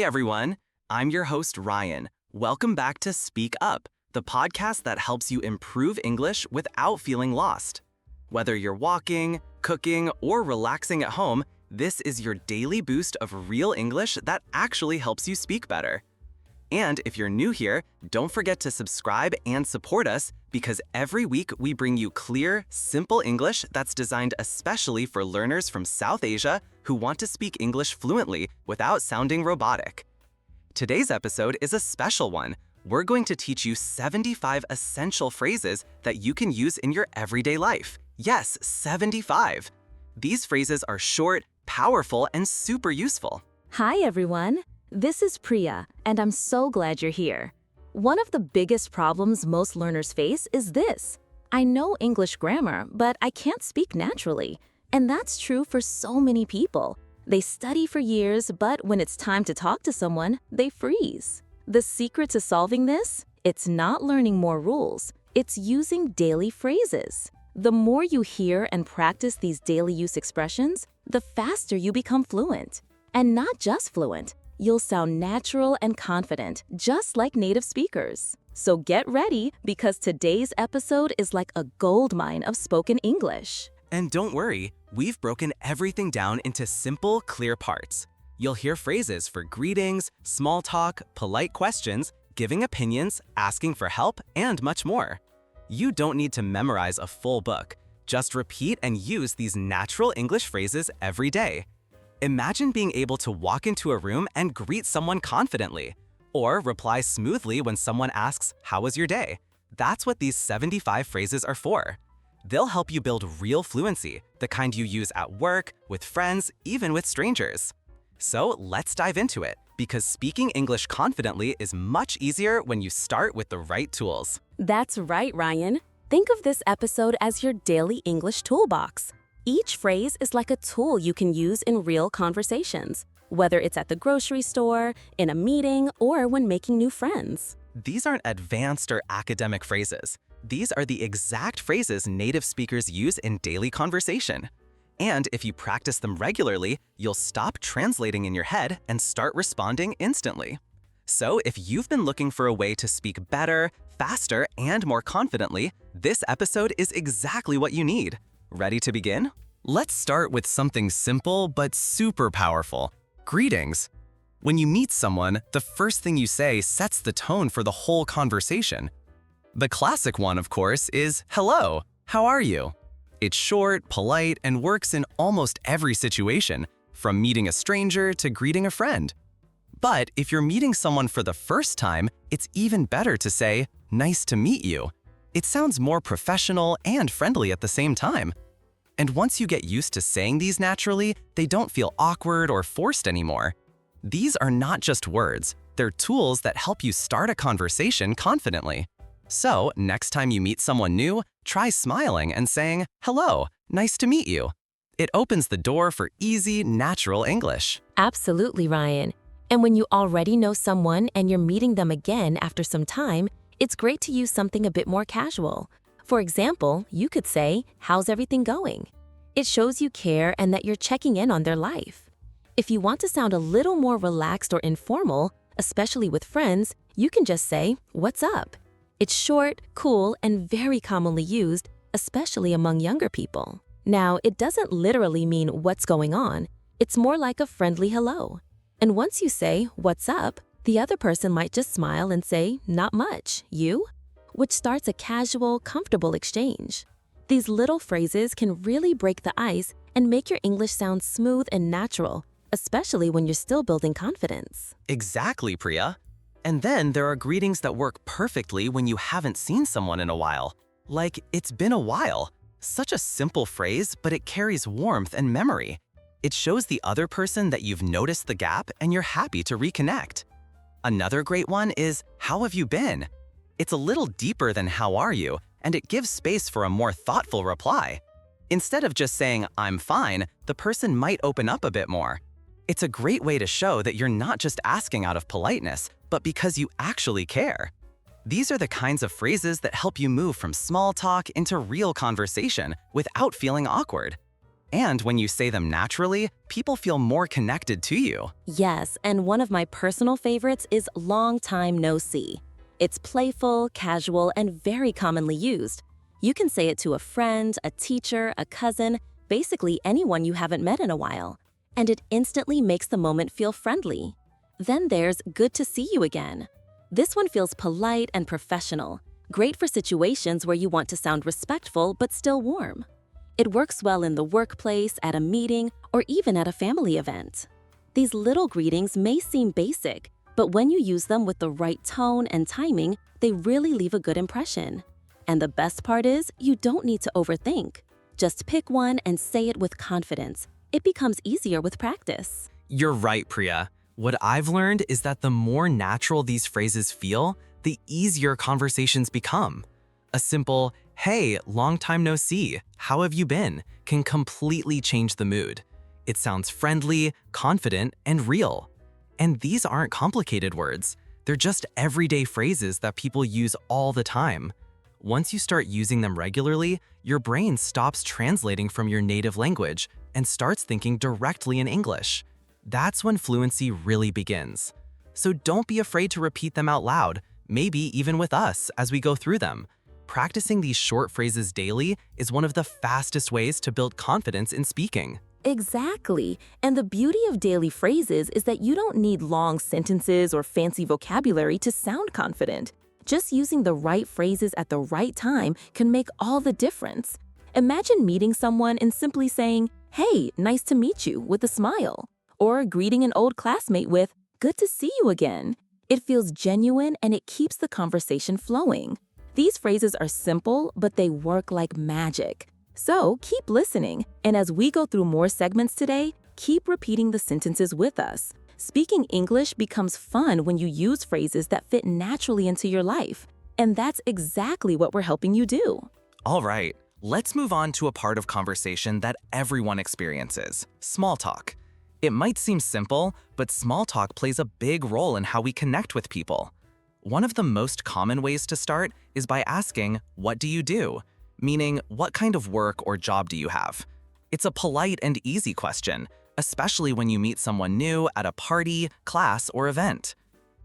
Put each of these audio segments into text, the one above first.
Hey everyone, I'm your host Ryan. Welcome back to Speak Up, the podcast that helps you improve English without feeling lost. Whether you're walking, cooking, or relaxing at home, this is your daily boost of real English that actually helps you speak better. And if you're new here, don't forget to subscribe and support us because every week we bring you clear, simple English that's designed especially for learners from South Asia who want to speak English fluently without sounding robotic. Today's episode is a special one. We're going to teach you 75 essential phrases that you can use in your everyday life. Yes, 75. These phrases are short, powerful, and super useful. Hi everyone, this is Priya, and I'm so glad you're here. One of the biggest problems most learners face is this. I know English grammar, but I can't speak naturally. And that's true for so many people. They study for years, but when it's time to talk to someone, they freeze. The secret to solving this? It's not learning more rules, it's using daily phrases. The more you hear and practice these daily use expressions, the faster you become fluent. And not just fluent, you'll sound natural and confident, just like native speakers. So get ready, because today's episode is like a goldmine of spoken English. And don't worry, we've broken everything down into simple, clear parts. You'll hear phrases for greetings, small talk, polite questions, giving opinions, asking for help, and much more. You don't need to memorize a full book. Just repeat and use these natural English phrases every day. Imagine being able to walk into a room and greet someone confidently, or reply smoothly when someone asks, "How was your day?" That's what these 75 phrases are for. They'll help you build real fluency, the kind you use at work, with friends, even with strangers. So let's dive into it, because speaking English confidently is much easier when you start with the right tools. That's right, Ryan. Think of this episode as your daily English toolbox. Each phrase is like a tool you can use in real conversations, whether it's at the grocery store, in a meeting, or when making new friends. These aren't advanced or academic phrases. These are the exact phrases native speakers use in daily conversation. And if you practice them regularly, you'll stop translating in your head and start responding instantly. So if you've been looking for a way to speak better, faster, and more confidently, this episode is exactly what you need. Ready to begin? Let's start with something simple but super powerful. Greetings. When you meet someone, the first thing you say sets the tone for the whole conversation. The classic one, of course, is "Hello, how are you?" It's short, polite, and works in almost every situation, from meeting a stranger to greeting a friend. But if you're meeting someone for the first time, it's even better to say, "Nice to meet you." It sounds more professional and friendly at the same time. And once you get used to saying these naturally, they don't feel awkward or forced anymore. These are not just words, they're tools that help you start a conversation confidently. So, next time you meet someone new, try smiling and saying, "Hello, nice to meet you." It opens the door for easy, natural English. Absolutely, Ryan. And when you already know someone and you're meeting them again after some time, it's great to use something a bit more casual. For example, you could say, "How's everything going?" It shows you care and that you're checking in on their life. If you want to sound a little more relaxed or informal, especially with friends, you can just say, "What's up?" It's short, cool, and very commonly used, especially among younger people. Now, it doesn't literally mean "what's going on." It's more like a friendly hello. And once you say, "What's up?" the other person might just smile and say, "Not much, you?" which starts a casual, comfortable exchange. These little phrases can really break the ice and make your English sound smooth and natural, especially when you're still building confidence. Exactly, Priya. And then there are greetings that work perfectly when you haven't seen someone in a while. Like, "It's been a while." Such a simple phrase, but it carries warmth and memory. It shows the other person that you've noticed the gap and you're happy to reconnect. Another great one is, "How have you been?" It's a little deeper than "How are you?" and it gives space for a more thoughtful reply. Instead of just saying, "I'm fine," the person might open up a bit more. It's a great way to show that you're not just asking out of politeness, but because you actually care. These are the kinds of phrases that help you move from small talk into real conversation without feeling awkward. And when you say them naturally, people feel more connected to you. Yes, and one of my personal favorites is long time no see. It's playful, casual, and very commonly used. You can say it to a friend, a teacher, a cousin, basically anyone you haven't met in a while. And it instantly makes the moment feel friendly. Then there's good to see you again. This one feels polite and professional, great for situations where you want to sound respectful but still warm. It works well in the workplace, at a meeting, or even at a family event. These little greetings may seem basic, but when you use them with the right tone and timing, they really leave a good impression. And the best part is, you don't need to overthink. Just pick one and say it with confidence. It becomes easier with practice. You're right, Priya. What I've learned is that the more natural these phrases feel, the easier conversations become. A simple, "Hey, long time no see, how have you been?" can completely change the mood. It sounds friendly, confident, and real. And these aren't complicated words. They're just everyday phrases that people use all the time. Once you start using them regularly, your brain stops translating from your native language and starts thinking directly in English. That's when fluency really begins. So don't be afraid to repeat them out loud, maybe even with us as we go through them. Practicing these short phrases daily is one of the fastest ways to build confidence in speaking. Exactly. And the beauty of daily phrases is that you don't need long sentences or fancy vocabulary to sound confident. Just using the right phrases at the right time can make all the difference. Imagine meeting someone and simply saying, "Hey, nice to meet you," with a smile. Or greeting an old classmate with, "Good to see you again." It feels genuine and it keeps the conversation flowing. These phrases are simple, but they work like magic. So keep listening, and as we go through more segments today, keep repeating the sentences with us. Speaking English becomes fun when you use phrases that fit naturally into your life. And that's exactly what we're helping you do. All right, let's move on to a part of conversation that everyone experiences: small talk. It might seem simple, but small talk plays a big role in how we connect with people. One of the most common ways to start is by asking, "What do you do?" Meaning, what kind of work or job do you have? It's a polite and easy question, especially when you meet someone new at a party, class, or event.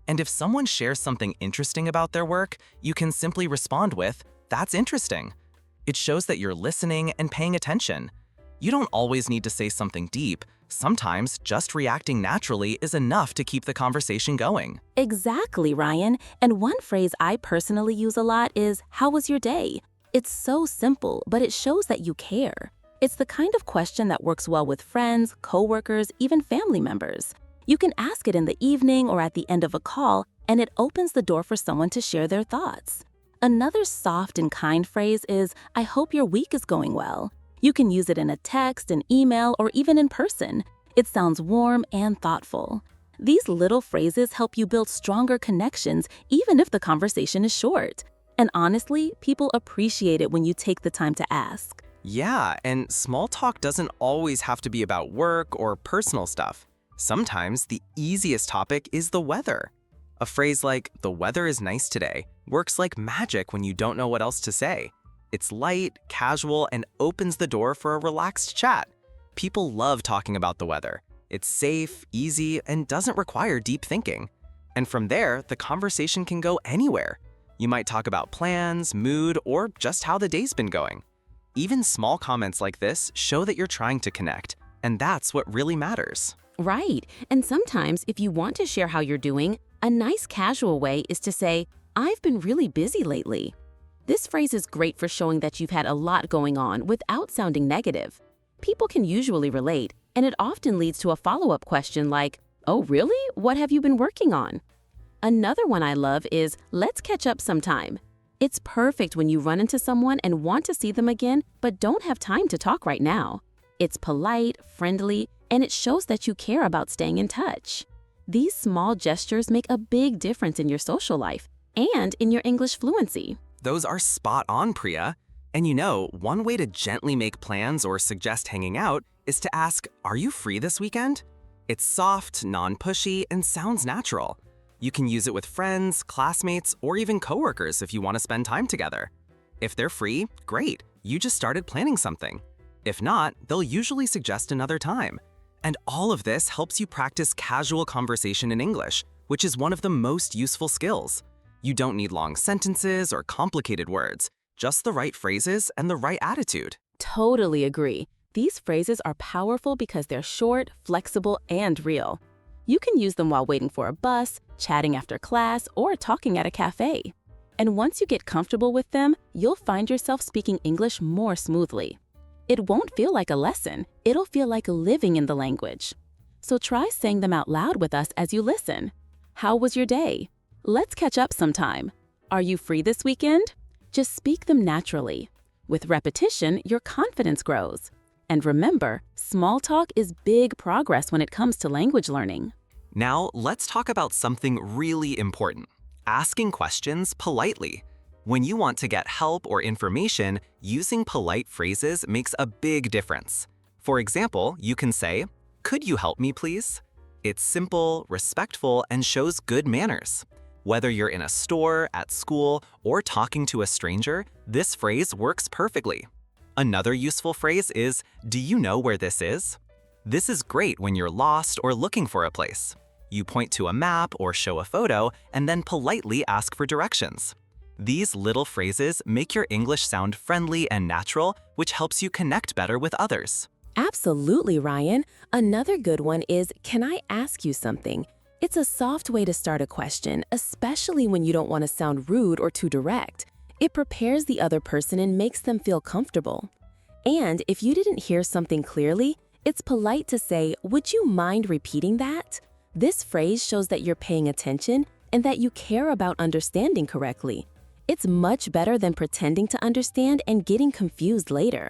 And if someone shares something interesting about their work, you can simply respond with, "That's interesting." It shows that you're listening and paying attention. You don't always need to say something deep. Sometimes just reacting naturally is enough to keep the conversation going. Exactly, Ryan. And one phrase I personally use a lot is, "How was your day?" It's so simple, but it shows that you care. It's the kind of question that works well with friends, coworkers, even family members. You can ask it in the evening or at the end of a call, and it opens the door for someone to share their thoughts. Another soft and kind phrase is, "I hope your week is going well." You can use it in a text, an email, or even in person. It sounds warm and thoughtful. These little phrases help you build stronger connections, even if the conversation is short. And honestly, people appreciate it when you take the time to ask. Yeah, and small talk doesn't always have to be about work or personal stuff. Sometimes the easiest topic is the weather. A phrase like, "The weather is nice today," works like magic when you don't know what else to say. It's light, casual, and opens the door for a relaxed chat. People love talking about the weather. It's safe, easy, and doesn't require deep thinking. And from there, the conversation can go anywhere. You might talk about plans, mood, or just how the day's been going. Even small comments like this show that you're trying to connect, and that's what really matters. Right. And sometimes, if you want to share how you're doing, a nice casual way is to say, "I've been really busy lately." This phrase is great for showing that you've had a lot going on without sounding negative. People can usually relate, and it often leads to a follow-up question like, "Oh, really? What have you been working on?" Another one I love is, "Let's catch up sometime." It's perfect when you run into someone and want to see them again, but don't have time to talk right now. It's polite, friendly, and it shows that you care about staying in touch. These small gestures make a big difference in your social life and in your English fluency. Those are spot on, Priya. And you know, one way to gently make plans or suggest hanging out is to ask, "Are you free this weekend?" It's soft, non-pushy, and sounds natural. You can use it with friends, classmates, or even coworkers if you want to spend time together. If they're free, great, you just started planning something. If not, they'll usually suggest another time. And all of this helps you practice casual conversation in English, which is one of the most useful skills. You don't need long sentences or complicated words, just the right phrases and the right attitude. Totally agree. These phrases are powerful because they're short, flexible, and real. You can use them while waiting for a bus, chatting after class, or talking at a cafe. And once you get comfortable with them, you'll find yourself speaking English more smoothly. It won't feel like a lesson, it'll feel like living in the language. So try saying them out loud with us as you listen. How was your day? Let's catch up sometime. Are you free this weekend? Just speak them naturally. With repetition, your confidence grows. And remember, small talk is big progress when it comes to language learning. Now, let's talk about something really important: asking questions politely. When you want to get help or information, using polite phrases makes a big difference. For example, you can say, "Could you help me, please?" It's simple, respectful, and shows good manners. Whether you're in a store, at school, or talking to a stranger, this phrase works perfectly. Another useful phrase is, "Do you know where this is?" This is great when you're lost or looking for a place. You point to a map or show a photo and then politely ask for directions. These little phrases make your English sound friendly and natural, which helps you connect better with others. Absolutely, Ryan. Another good one is, "Can I ask you something?" It's a soft way to start a question, especially when you don't want to sound rude or too direct. It prepares the other person and makes them feel comfortable. And if you didn't hear something clearly, it's polite to say, "Would you mind repeating that?" This phrase shows that you're paying attention and that you care about understanding correctly. It's much better than pretending to understand and getting confused later.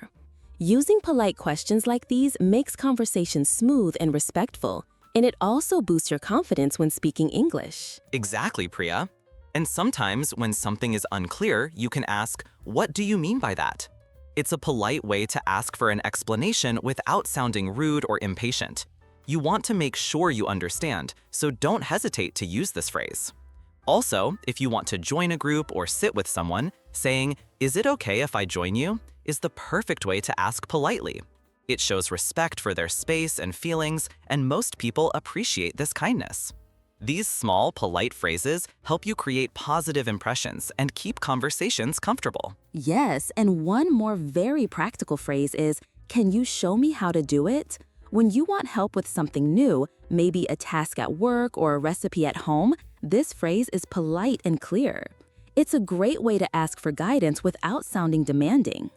Using polite questions like these makes conversations smooth and respectful, and it also boosts your confidence when speaking English. Exactly, Priya. And sometimes when something is unclear, you can ask, "What do you mean by that?" It's a polite way to ask for an explanation without sounding rude or impatient. You want to make sure you understand, so don't hesitate to use this phrase. Also, if you want to join a group or sit with someone, saying, "Is it okay if I join you?" is the perfect way to ask politely. It shows respect for their space and feelings, and most people appreciate this kindness. These small, polite phrases help you create positive impressions and keep conversations comfortable. Yes, and one more very practical phrase is, "Can you show me how to do it?" When you want help with something new, maybe a task at work or a recipe at home, this phrase is polite and clear. It's a great way to ask for guidance without sounding demanding.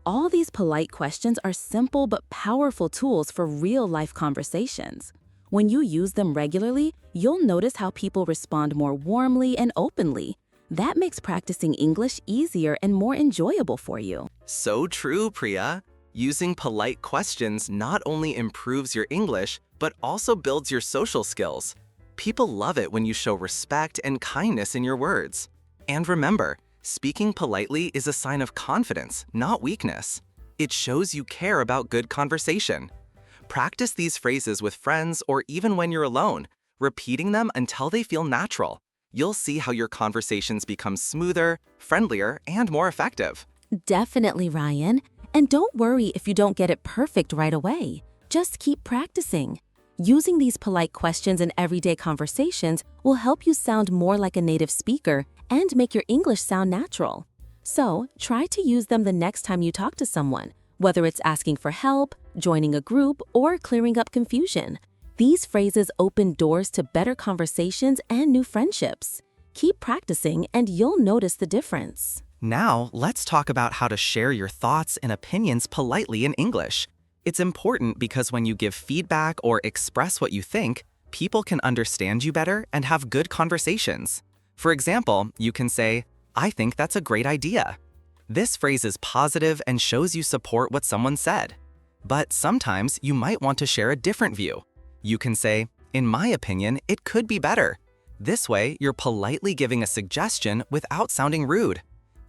All these polite questions are simple but powerful tools for real-life conversations. When you use them regularly, you'll notice how people respond more warmly and openly. That makes practicing English easier and more enjoyable for you. So true, Priya. Using polite questions not only improves your English, but also builds your social skills. People love it when you show respect and kindness in your words. And remember, speaking politely is a sign of confidence, not weakness. It shows you care about good conversation. Practice these phrases with friends or even when you're alone, repeating them until they feel natural. You'll see how your conversations become smoother, friendlier, and more effective. Definitely, Ryan. And don't worry if you don't get it perfect right away. Just keep practicing. Using these polite questions in everyday conversations will help you sound more like a native speaker and make your English sound natural. So, try to use them the next time you talk to someone, whether it's asking for help, joining a group, or clearing up confusion. These phrases open doors to better conversations and new friendships. Keep practicing and you'll notice the difference. Now, let's talk about how to share your thoughts and opinions politely in English. It's important because when you give feedback or express what you think, people can understand you better and have good conversations. For example, you can say, "I think that's a great idea." This phrase is positive and shows you support what someone said. But sometimes you might want to share a different view. You can say, "In my opinion, it could be better." This way, you're politely giving a suggestion without sounding rude.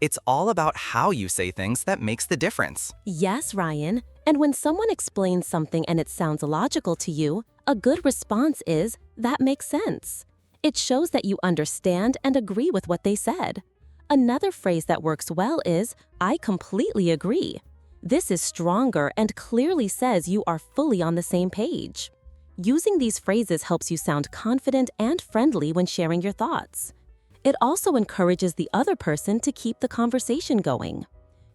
It's all about how you say things that makes the difference. Yes, Ryan. And when someone explains something and it sounds logical to you, a good response is, "That makes sense." It shows that you understand and agree with what they said. Another phrase that works well is, "I completely agree." This is stronger and clearly says you are fully on the same page. Using these phrases helps you sound confident and friendly when sharing your thoughts. It also encourages the other person to keep the conversation going.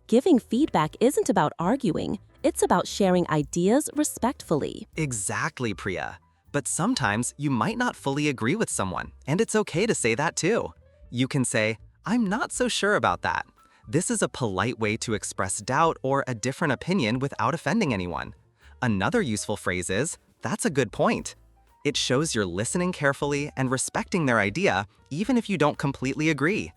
Giving feedback isn't about arguing, it's about sharing ideas respectfully. Exactly, Priya. But sometimes you might not fully agree with someone, and it's okay to say that too. You can say, "I'm not so sure about that." This is a polite way to express doubt or a different opinion without offending anyone. Another useful phrase is, "That's a good point." It shows you're listening carefully and respecting their idea, even if you don't completely agree.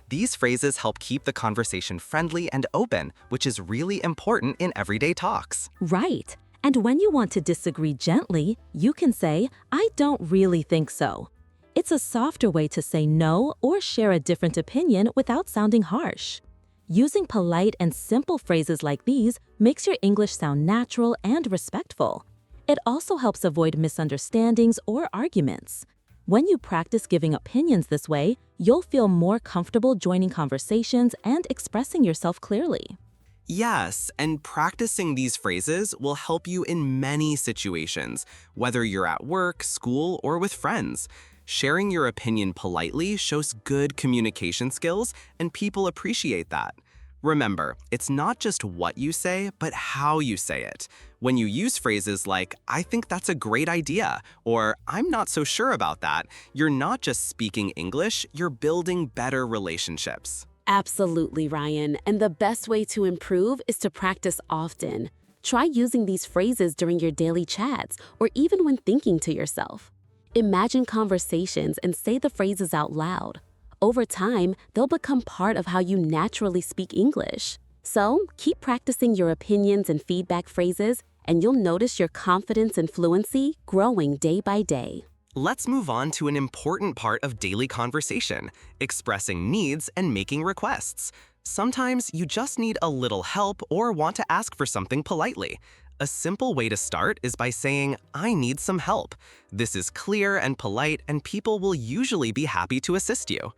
These phrases help keep the conversation friendly and open, which is really important in everyday talks. Right. And when you want to disagree gently, you can say, "I don't really think so." It's a softer way to say no or share a different opinion without sounding harsh. Using polite and simple phrases like these makes your English sound natural and respectful. It also helps avoid misunderstandings or arguments. When you practice giving opinions this way, you'll feel more comfortable joining conversations and expressing yourself clearly. Yes, and practicing these phrases will help you in many situations, whether you're at work, school, or with friends. Sharing your opinion politely shows good communication skills, and people appreciate that. Remember, it's not just what you say, but how you say it. When you use phrases like, "I think that's a great idea," or "I'm not so sure about that," you're not just speaking English, you're building better relationships. Absolutely, Ryan. And the best way to improve is to practice often. Try using these phrases during your daily chats or even when thinking to yourself. Imagine conversations and say the phrases out loud. Over time, they'll become part of how you naturally speak English. So, keep practicing your opinions and feedback phrases, and you'll notice your confidence and fluency growing day by day. Let's move on to an important part of daily conversation, expressing needs and making requests. Sometimes you just need a little help or want to ask for something politely. A simple way to start is by saying, "I need some help." This is clear and polite, and people will usually be happy to assist you.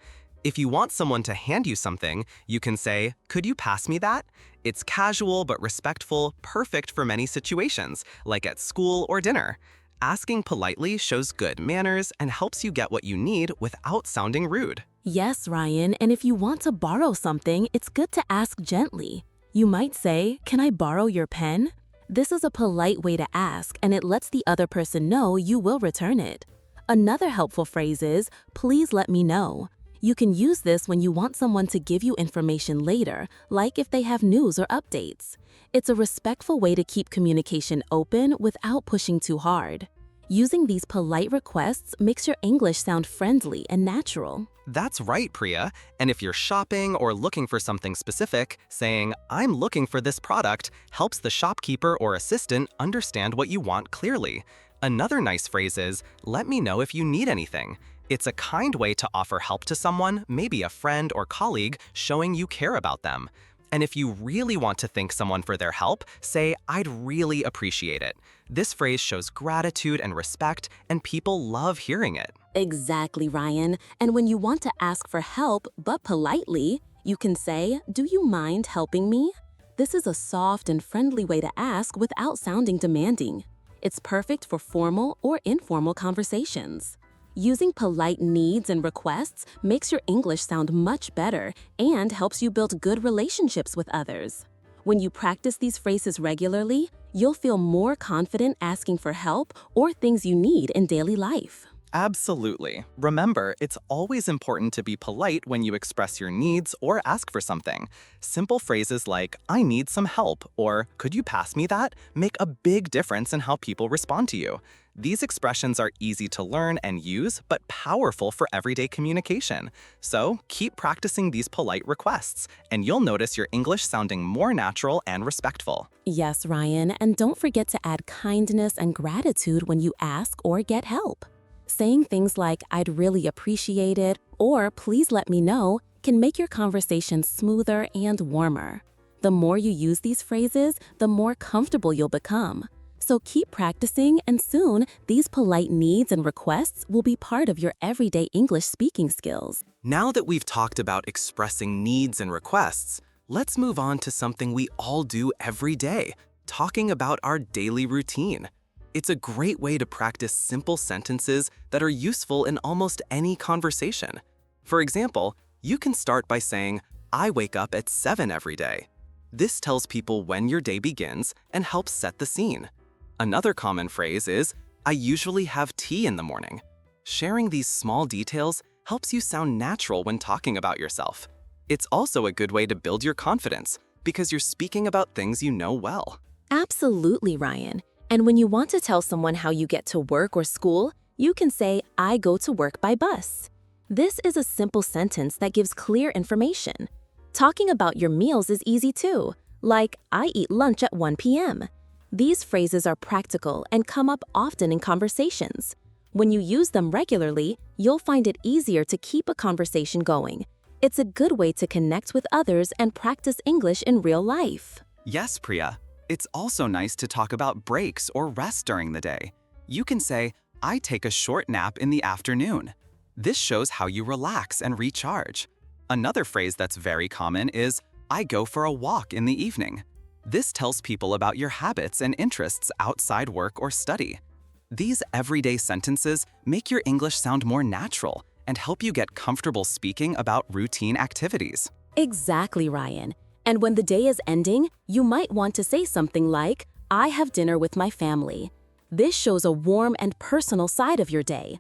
If you want someone to hand you something, you can say, "Could you pass me that?" It's casual but respectful, perfect for many situations, like at school or dinner. Asking politely shows good manners and helps you get what you need without sounding rude. Yes, Ryan, and if you want to borrow something, it's good to ask gently. You might say, "Can I borrow your pen?" This is a polite way to ask, and it lets the other person know you will return it. Another helpful phrase is, "Please let me know." You can use this when you want someone to give you information later, like if they have news or updates. It's a respectful way to keep communication open without pushing too hard. Using these polite requests makes your English sound friendly and natural. That's right, Priya. And if you're shopping or looking for something specific, saying, "I'm looking for this product," helps the shopkeeper or assistant understand what you want clearly. Another nice phrase is, "Let me know if you need anything." It's a kind way to offer help to someone, maybe a friend or colleague, showing you care about them. And if you really want to thank someone for their help, say, "I'd really appreciate it." This phrase shows gratitude and respect, and people love hearing it. Exactly, Ryan. And when you want to ask for help, but politely, you can say, "Do you mind helping me?" This is a soft and friendly way to ask without sounding demanding. It's perfect for formal or informal conversations. Using polite needs and requests makes your English sound much better and helps you build good relationships with others. When you practice these phrases regularly, you'll feel more confident asking for help or things you need in daily life. Absolutely. Remember, it's always important to be polite when you express your needs or ask for something. Simple phrases like, "I need some help," or "Could you pass me that?" make a big difference in how people respond to you. These expressions are easy to learn and use, but powerful for everyday communication. So keep practicing these polite requests, and you'll notice your English sounding more natural and respectful. Yes, Ryan, and don't forget to add kindness and gratitude when you ask or get help. Saying things like, "I'd really appreciate it," or "Please let me know," can make your conversation smoother and warmer. The more you use these phrases, the more comfortable you'll become. So keep practicing, and soon, these polite needs and requests will be part of your everyday English speaking skills. Now that we've talked about expressing needs and requests, Let's move on to something we all do every day, talking about our daily routine. It's a great way to practice simple sentences that are useful in almost any conversation. For example, you can start by saying, I wake up at 7 every day. This tells people when your day begins and helps set the scene. Another common phrase is, I usually have tea in the morning. Sharing these small details helps you sound natural when talking about yourself. It's also a good way to build your confidence because you're speaking about things you know well. Absolutely, Ryan. And when you want to tell someone how you get to work or school, you can say, I go to work by bus. This is a simple sentence that gives clear information. Talking about your meals is easy too, like, I eat lunch at 1 p.m. These phrases are practical and come up often in conversations. When you use them regularly, you'll find it easier to keep a conversation going. It's a good way to connect with others and practice English in real life. Yes, Priya. It's also nice to talk about breaks or rest during the day. You can say, I take a short nap in the afternoon. This shows how you relax and recharge. Another phrase that's very common is, I go for a walk in the evening. This tells people about your habits and interests outside work or study. These everyday sentences make your English sound more natural and help you get comfortable speaking about routine activities. Exactly, Ryan. And when the day is ending, you might want to say something like, I have dinner with my family. This shows a warm and personal side of your day.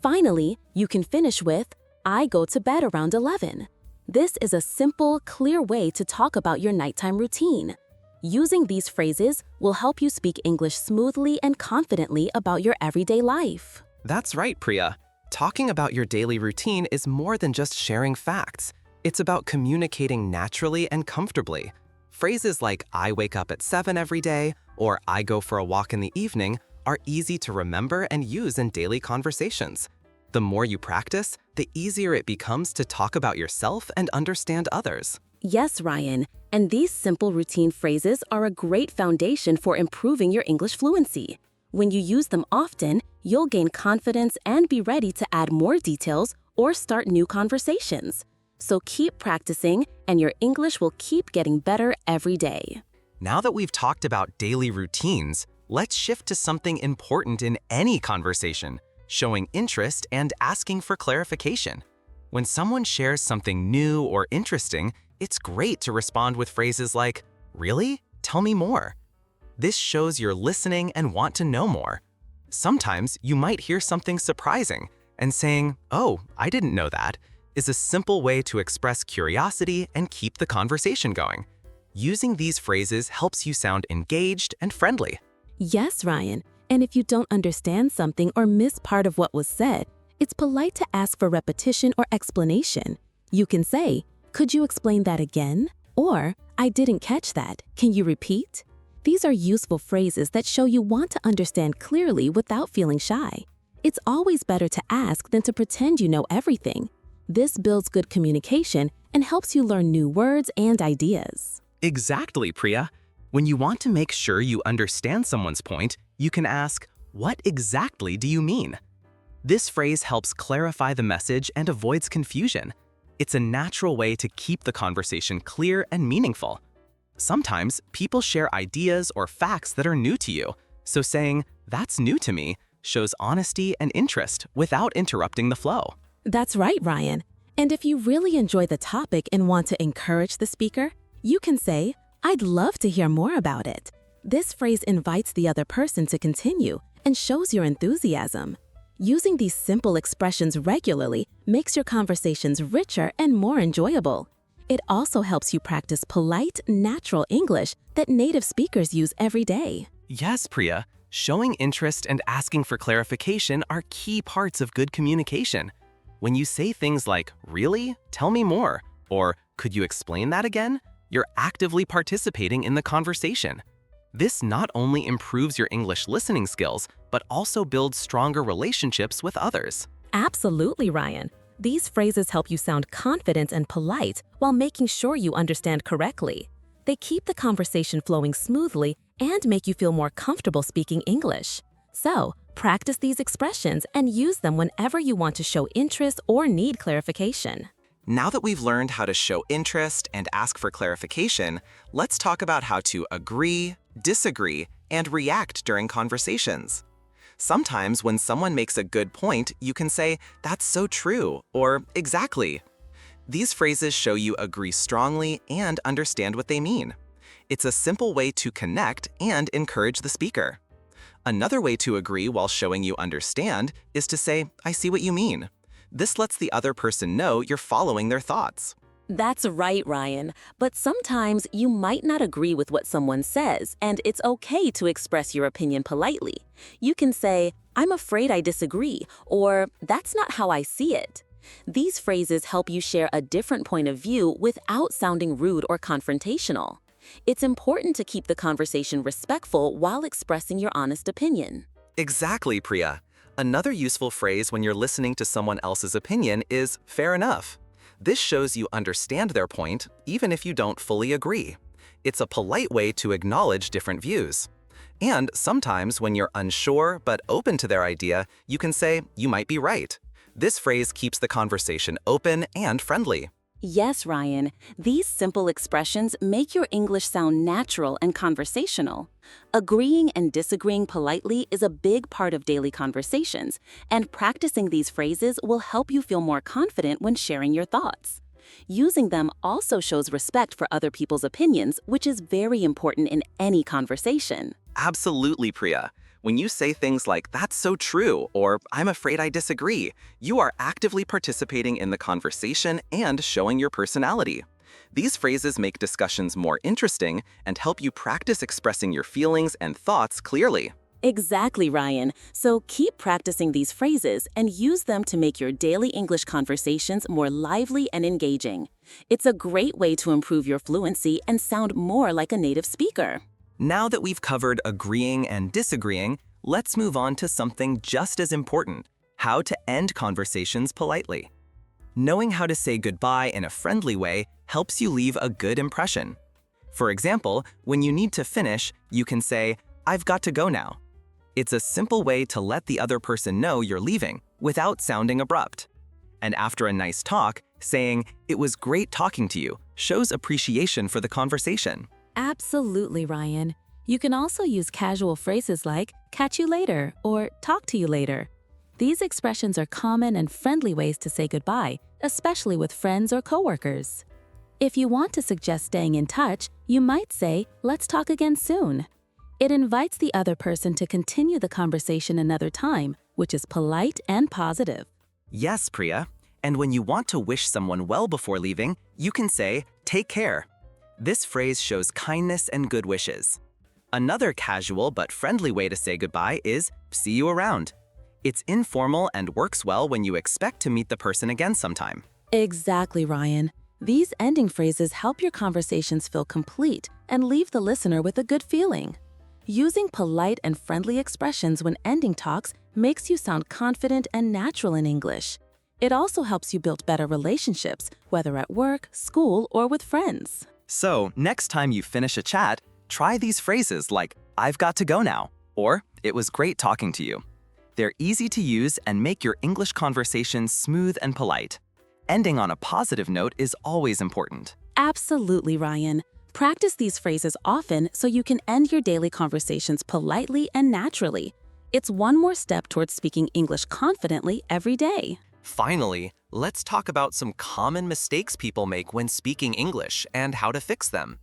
Finally, you can finish with, I go to bed around 11. This is a simple, clear way to talk about your nighttime routine. Using these phrases will help you speak English smoothly and confidently about your everyday life. That's right, Priya. Talking about your daily routine is more than just sharing facts. It's about communicating naturally and comfortably. Phrases like, I wake up at 7 every day, or I go for a walk in the evening are easy to remember and use in daily conversations. The more you practice, the easier it becomes to talk about yourself and understand others. Yes, Ryan, and these simple routine phrases are a great foundation for improving your English fluency. When you use them often, you'll gain confidence and be ready to add more details or start new conversations. So keep practicing, and your English will keep getting better every day. Now that we've talked about daily routines, let's shift to something important in any conversation, showing interest and asking for clarification. When someone shares something new or interesting, it's great to respond with phrases like, really? Tell me more. This shows you're listening and want to know more. Sometimes you might hear something surprising, and saying, oh, I didn't know that, is a simple way to express curiosity and keep the conversation going. Using these phrases helps you sound engaged and friendly. Yes, Ryan, and if you don't understand something or miss part of what was said, it's polite to ask for repetition or explanation. You can say, could you explain that again? Or, I didn't catch that. Can you repeat? These are useful phrases that show you want to understand clearly without feeling shy. It's always better to ask than to pretend you know everything. This builds good communication and helps you learn new words and ideas. Exactly, Priya. When you want to make sure you understand someone's point, you can ask, what exactly do you mean? This phrase helps clarify the message and avoids confusion. It's a natural way to keep the conversation clear and meaningful. Sometimes people share ideas or facts that are new to you, so saying, that's new to me, shows honesty and interest without interrupting the flow. That's right, Ryan. And if you really enjoy the topic and want to encourage the speaker, you can say, I'd love to hear more about it. This phrase invites the other person to continue and shows your enthusiasm. Using these simple expressions regularly makes your conversations richer and more enjoyable. It also helps you practice polite, natural English that native speakers use every day. Yes, Priya. Showing interest and asking for clarification are key parts of good communication. When you say things like, really? Tell me more, or could you explain that again? You're actively participating in the conversation. This not only improves your English listening skills, but also builds stronger relationships with others. Absolutely, Ryan. These phrases help you sound confident and polite while making sure you understand correctly. They keep the conversation flowing smoothly and make you feel more comfortable speaking English. So, practice these expressions and use them whenever you want to show interest or need clarification. Now that we've learned how to show interest and ask for clarification, let's talk about how to agree, disagree, and react during conversations. Sometimes when someone makes a good point, you can say, "That's so true," or "Exactly." These phrases show you agree strongly and understand what they mean. It's a simple way to connect and encourage the speaker. Another way to agree while showing you understand is to say, "I see what you mean." This lets the other person know you're following their thoughts. That's right, Ryan. But sometimes you might not agree with what someone says, and it's okay to express your opinion politely. You can say, "I'm afraid I disagree," or "That's not how I see it." These phrases help you share a different point of view without sounding rude or confrontational. It's important to keep the conversation respectful while expressing your honest opinion. Exactly, Priya. Another useful phrase when you're listening to someone else's opinion is "fair enough." This shows you understand their point, even if you don't fully agree. It's a polite way to acknowledge different views. And sometimes when you're unsure but open to their idea, you can say, "You might be right." This phrase keeps the conversation open and friendly. Yes, Ryan, these simple expressions make your English sound natural and conversational. Agreeing and disagreeing politely is a big part of daily conversations, and practicing these phrases will help you feel more confident when sharing your thoughts. Using them also shows respect for other people's opinions, which is very important in any conversation. Absolutely, Priya. When you say things like, "That's so true," or "I'm afraid I disagree," you are actively participating in the conversation and showing your personality. These phrases make discussions more interesting and help you practice expressing your feelings and thoughts clearly. Exactly, Ryan. So keep practicing these phrases and use them to make your daily English conversations more lively and engaging. It's a great way to improve your fluency and sound more like a native speaker. Now that we've covered agreeing and disagreeing, let's move on to something just as important: how to end conversations politely. Knowing how to say goodbye in a friendly way helps you leave a good impression. For example, when you need to finish, you can say, "I've got to go now." It's a simple way to let the other person know you're leaving without sounding abrupt. And after a nice talk, saying, "It was great talking to you," shows appreciation for the conversation. Absolutely, Ryan. You can also use casual phrases like "catch you later" or "talk to you later." These expressions are common and friendly ways to say goodbye, especially with friends or coworkers. If you want to suggest staying in touch, you might say, "Let's talk again soon." It invites the other person to continue the conversation another time, which is polite and positive. Yes, Priya. And when you want to wish someone well before leaving, you can say, "Take care." This phrase shows kindness and good wishes. Another casual but friendly way to say goodbye is "see you around." It's informal and works well when you expect to meet the person again sometime. Exactly, Ryan. These ending phrases help your conversations feel complete and leave the listener with a good feeling. Using polite and friendly expressions when ending talks makes you sound confident and natural in English. It also helps you build better relationships, whether at work, school, or with friends. So, next time you finish a chat, try these phrases like, "I've got to go now," or "It was great talking to you." They're easy to use and make your English conversation smooth and polite. Ending on a positive note is always important. Absolutely, Ryan. Practice these phrases often so you can end your daily conversations politely and naturally. It's one more step towards speaking English confidently every day. Finally, let's talk about some common mistakes people make when speaking English and how to fix them.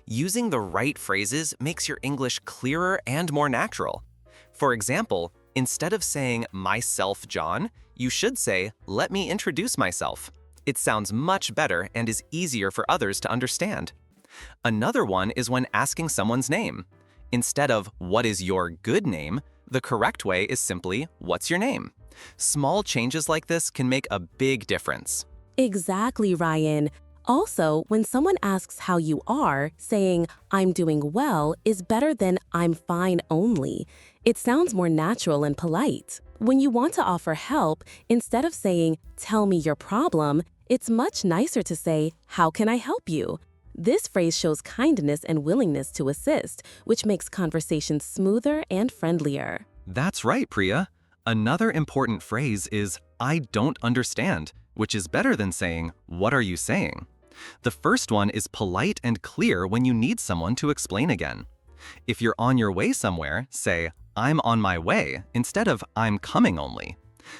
Using the right phrases makes your English clearer and more natural. For example, instead of saying "myself, John," you should say "let me introduce myself." It sounds much better and is easier for others to understand. Another one is when asking someone's name. Instead of "what is your good name," the correct way is simply "what's your name?" Small changes like this can make a big difference. Exactly, Ryan. Also, when someone asks how you are, saying "I'm doing well" is better than "I'm fine only." It sounds more natural and polite. When you want to offer help, instead of saying "tell me your problem," it's much nicer to say "how can I help you?" This phrase shows kindness and willingness to assist, which makes conversations smoother and friendlier. That's right, Priya. Another important phrase is I don't understand, which is better than saying, what are you saying? The first one is polite and clear when you need someone to explain again. If you're on your way somewhere, say, I'm on my way, instead of I'm coming only.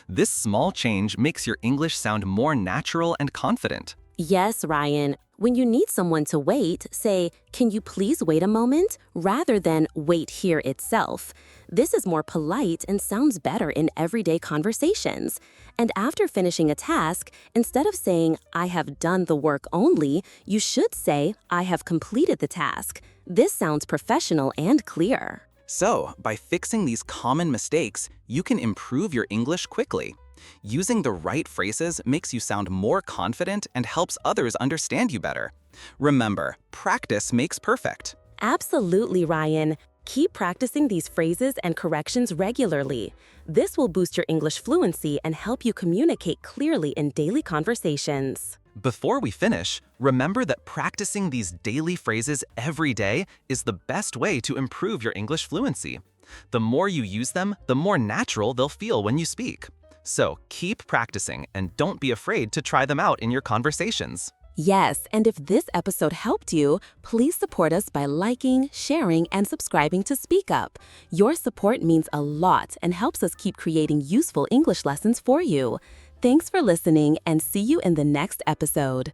This small change makes your English sound more natural and confident. Yes, Ryan. When you need someone to wait, say, can you please wait a moment, rather than wait here itself. This is more polite and sounds better in everyday conversations. And after finishing a task, instead of saying, I have done the work only, you should say, I have completed the task. This sounds professional and clear. So, by fixing these common mistakes, you can improve your English quickly. Using the right phrases makes you sound more confident and helps others understand you better. Remember, practice makes perfect. Absolutely, Ryan. Keep practicing these phrases and corrections regularly. This will boost your English fluency and help you communicate clearly in daily conversations. Before we finish, remember that practicing these daily phrases every day is the best way to improve your English fluency. The more you use them, the more natural they'll feel when you speak. So keep practicing and don't be afraid to try them out in your conversations. Yes, and if this episode helped you, please support us by liking, sharing, and subscribing to Speak Up. Your support means a lot and helps us keep creating useful English lessons for you. Thanks for listening and see you in the next episode.